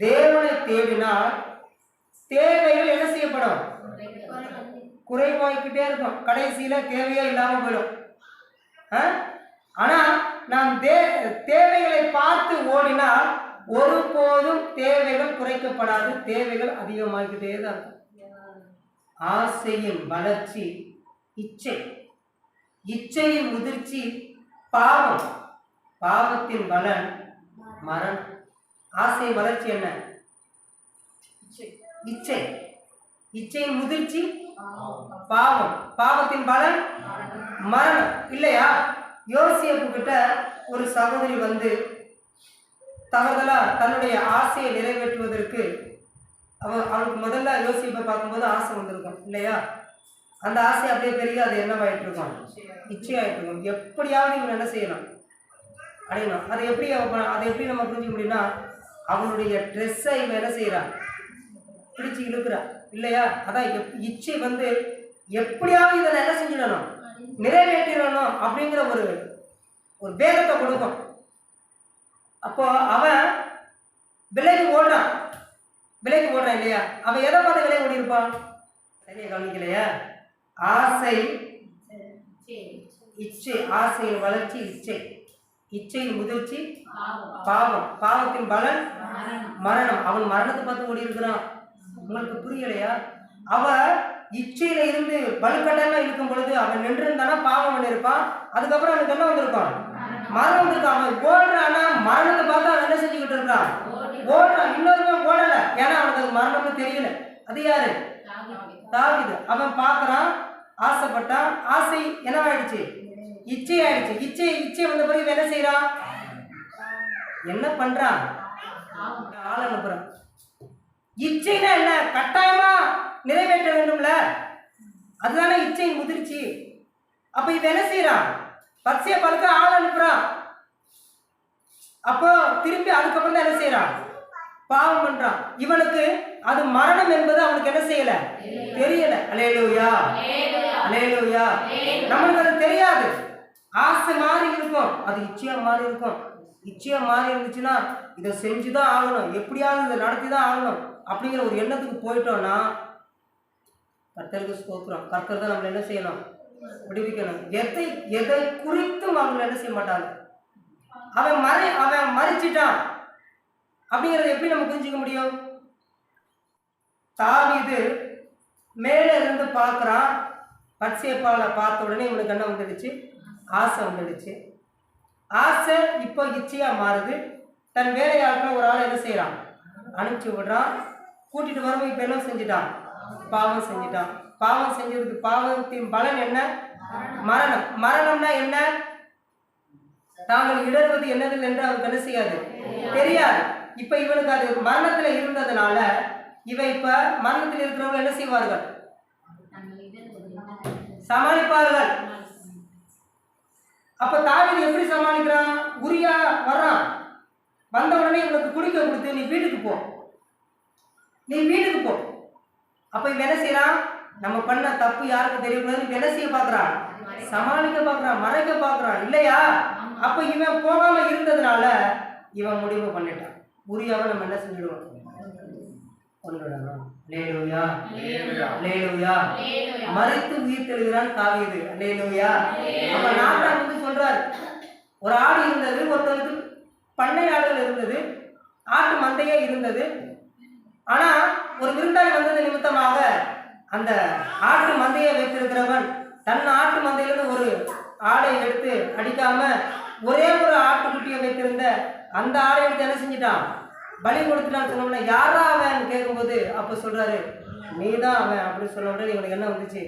தேவனை தேடினால் தேவைகள் என்ன செய்யப்படும்? குறைவாய்க்கிட்டே இருக்கும். கடைசியில தேவையே இல்லாம போயிடும். ஆனா நாம் தேவைகளை பார்த்து ஓடினால் ஒருபோதும் தேவைகள் குறைக்கப்படாது, தேவைகள் அதிகமாகிக்கிட்டே தான் இருக்கும். ஆசையின் வளர்ச்சி இச்சை, இச்சையின் முதிர்ச்சி பாவம், பாவத்தின் பலன் மரணம். ஆசையின் வளர்ச்சி என்ன? இச்சை. இச்சையின் முதிர்ச்சி பாவம், பாவத்தின் பலன் மரணம். இல்லையா? யோசேப்பு கிட்ட ஒரு சகோதரி வந்து தவறுதலா தன்னுடைய ஆசையை நிறைவேற்றுவதற்கு அவனுக்கு முதல்ல யோசேப்பை பார்க்கும்போது ஆசை வந்திருக்கும் இல்லையா? அந்த ஆசை அப்படியே பெரிய அது என்னவாயிட்டு இருக்கும்? இச்சையாயிட்டு இருக்கும். எப்படியாவது இவன் என்ன செய்யணும்? அடையணும். அதை எப்படி நம்ம புரிஞ்சுக்க முடியும்னா, அவனுடைய ட்ரெஸ்ஸை இவன் என்ன செய்யறான்? பிடிச்சு இழுக்கிறா இல்லையா? அதான் இச்சை வந்து எப்படியாவது இதை என்ன செஞ்சிடணும், நிறைவேற்றிடணும் அப்படிங்கிற ஒரு வேகத்தை கொடுக்கும். அப்போ அவன் விலைக்கு ஓடுறான் இல்லையா? அவன் எதை பார்த்து விலை ஓடி இருப்பான்? சரியா கவனிக்கலையா? ஆசை இச்சை, ஆசையின் வளர்ச்சி இச்சை, இச்சையின் முதிர்ச்சி பாவம், பாவத்தின் பலன் மரணம். அவன் மரணத்தை பார்த்து ஓடி இருக்கிறான். உங்களுக்கு புரியலையா? அவ இச்சையில இருந்து வலுக்கட்டாயமா இருக்கும் பொழுது அவன் நின்று இருந்தானா பாவம் பண்ணி இருப்பான். அதுக்கப்புறம் அவனுக்கு என்ன வந்திருக்கான்? மரணம் வந்திருக்கான். அவன் ஓடுறானா மரணத்தை பார்த்து அவன் என்ன செஞ்சுக்கிட்டு இருக்கான்? ஓடுறான். இன்னொருவன் ஓடல, ஏன்னா அவனுக்கு மரணம்னு தெரியல. அது யாரு? தாவீது. அவன் பார்க்கறான், ஆசைப்பட்டான். ஆசை என்னவாயிடுச்சு? இச்சை ஆயிடுச்சு. இச்சை வந்த பிறகு என்ன செய்யறான்? என்ன பண்றான்? ஆள் அனுப்புறான். இச்சைனா என்ன? கட்டாயமா நிறைவேற்ற வேண்டும்ல, அதுதானே இச்சையின் முதிர்ச்சி. அப்ப இவன் என்ன செய்யறான்? பச்சைய பழுக்க ஆள் அனுப்புறான். அப்போ திரும்பி அதுக்கப்புறம் தான் என்ன செய்யறான்? பாவம் பண்றான். இவனுக்கு அது மரணம் என்பது அவனுக்கு என்ன செய்யல, தெரியல. அல்லேலூயா, அல்லேலூயா. நம்மளுக்கு அது தெரியாது. ஆசை மாறி இருக்கும், அது இச்சையா மாறி இருக்கும். இச்சையா மாறி இருந்துச்சுன்னா இதை செஞ்சுதான் ஆகணும், எப்படியாவது இதை நடத்தி தான் ஆகணும் அப்படிங்கிற ஒரு எண்ணத்துக்கு போயிட்டோம்னா கர்த்தருக்கு ஸ்தோத்திரம். கர்த்தர் தான் நம்மளை என்ன செய்யணும்? விடுவிக்கணும். எதை குறித்தும் அவங்க என்ன செய்ய மாட்டாங்க. அவன் மறிச்சிட்டான் அப்படிங்கிறத எப்படி நம்ம புரிஞ்சுக்க முடியும்? தாவீது மேலே இருந்து பார்க்குறான். பட்சேப்பாலை பார்த்த உடனே இவனுக்கு என்ன வந்துடுச்சு? ஆசை வந்துடுச்சு. ஆசை இப்போ இச்சையா மாறுது. தன் வேலையாட்கள் ஒரு ஆளை என்ன செய்யறான்? அனுப்பிச்சு விடுறான். கூட்டிட்டு வரும்போது இப்போ என்ன செஞ்சுட்டான்? பாவம் செஞ்சுட்டான். பாவம் செஞ்சதுக்கு பாவத்தின் பலன் என்ன? மரணம். மரணம்னா என்ன? தாங்கள் இடறுவது என்னது என்று அவருக்கு என்ன செய்யாது, தெரியாது. இப்ப இவனுக்கு அது மரணத்துல இருந்ததுனால இவன் இப்ப மரணத்தில் இருக்கிறவங்க என்ன செய்வார்கள்? சமாளிப்பார்கள். அப்ப தாவீது எப்படி சமாளிக்கிறான்? உரியா வர்றான். வந்த உடனே இவனுக்கு குடிக்க கொடுத்து நீ வீட்டுக்கு போ. அப்ப இவன் என்ன செய்யறான்? நம்ம பண்ண தப்பு யாருக்கு தெரியக்கூடாது, என்ன செய்ய பாக்குறான்? சமாளிக்க பாக்குறான், மறைக்க பாக்குறான் இல்லையா? அப்ப இவன் போகாம இருந்ததுனால இவன் முடிவு பண்ணிட்டான், உரியாவை நம்ம என்ன செஞ்சிடுவோம்? மறித்து உயிர் தெழுகிறான் தாவீது. அல்லேலூயா. அப்ப நாட்டான் வந்து சொல்றாரு, ஒரு ஆடு இருந்தது, ஒருத்தருக்கு பண்ணை ஆடுகள் இருந்தது, ஆட்டு மந்தையே இருந்தது. ஆனா ஒரு விருந்தாளி வந்தது நிமித்தமாக அந்த ஆட்டு மந்தையை வைத்திருக்கிறவன் தன் ஆட்டு மந்தையிலிருந்து ஒரு ஆடை எடுத்து அடிக்காம ஒரே ஒரு ஆட்டுக்குட்டியை வைத்திருந்த அந்த ஆடை எடுத்து என்ன செஞ்சிட்டான்? பலி கொடுத்துட்டான்னு சொன்னோம்னா யாரா அவன் கேட்கும்போது அப்ப சொல்றாரு, நீதான் அவன் அப்படி சொன்ன உடனே இவனுக்கு என்ன வந்துச்சு?